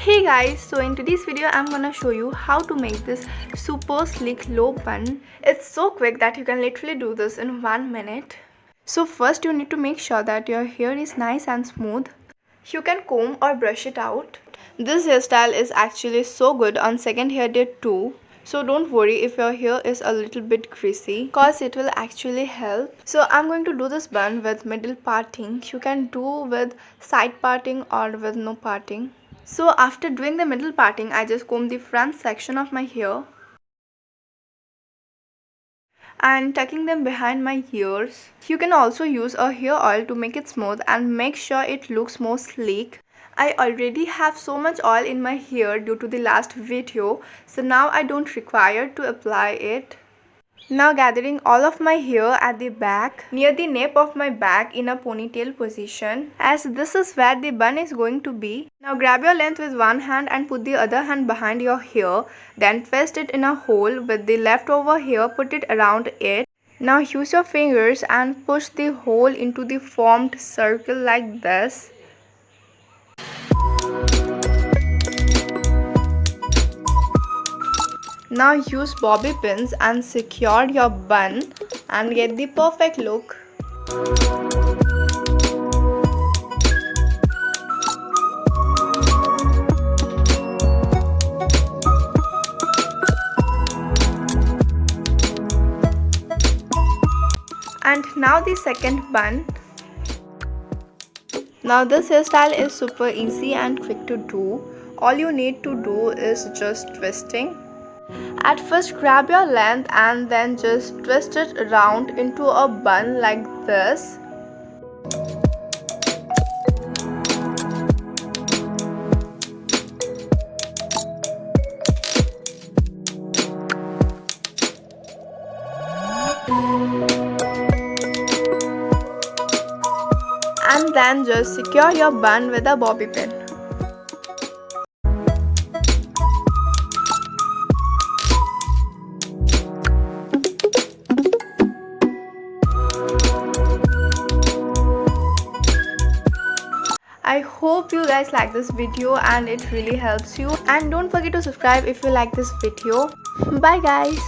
Hey guys, so in today's video I'm gonna show you how to make this super sleek low bun. It's so quick that you can literally do this in 1 minute. So first you need to make sure that your hair is nice and smooth. You can comb or brush it out. This hairstyle is actually so good on second hair day too. So don't worry if your hair is a little bit greasy, cause it will actually help. So I'm going to do this bun with middle parting. You can do with side parting or with no parting. So after doing the middle parting, I just comb the front section of my hair and tucking them behind my ears. You can also use a hair oil to make it smooth and make sure it looks more sleek. I already have so much oil in my hair due to the last video, so now I don't require to apply it. Now gathering all of my hair at the back, near the nape of my back in a ponytail position, as this is where the bun is going to be. Now grab your length with one hand and put the other hand behind your hair. Then twist it in a hole with the leftover hair, put it around it. Now use your fingers and push the hole into the formed circle like this. Now use bobby pins and secure your bun and get the perfect look. And now the second bun. Now this hairstyle is super easy and quick to do. All you need to do is just twisting. At first grab your length and then just twist it around into a bun like this. And then just secure your bun with a bobby pin. I hope you guys like this video and it really helps you, and don't forget to subscribe if you like this video. Bye guys.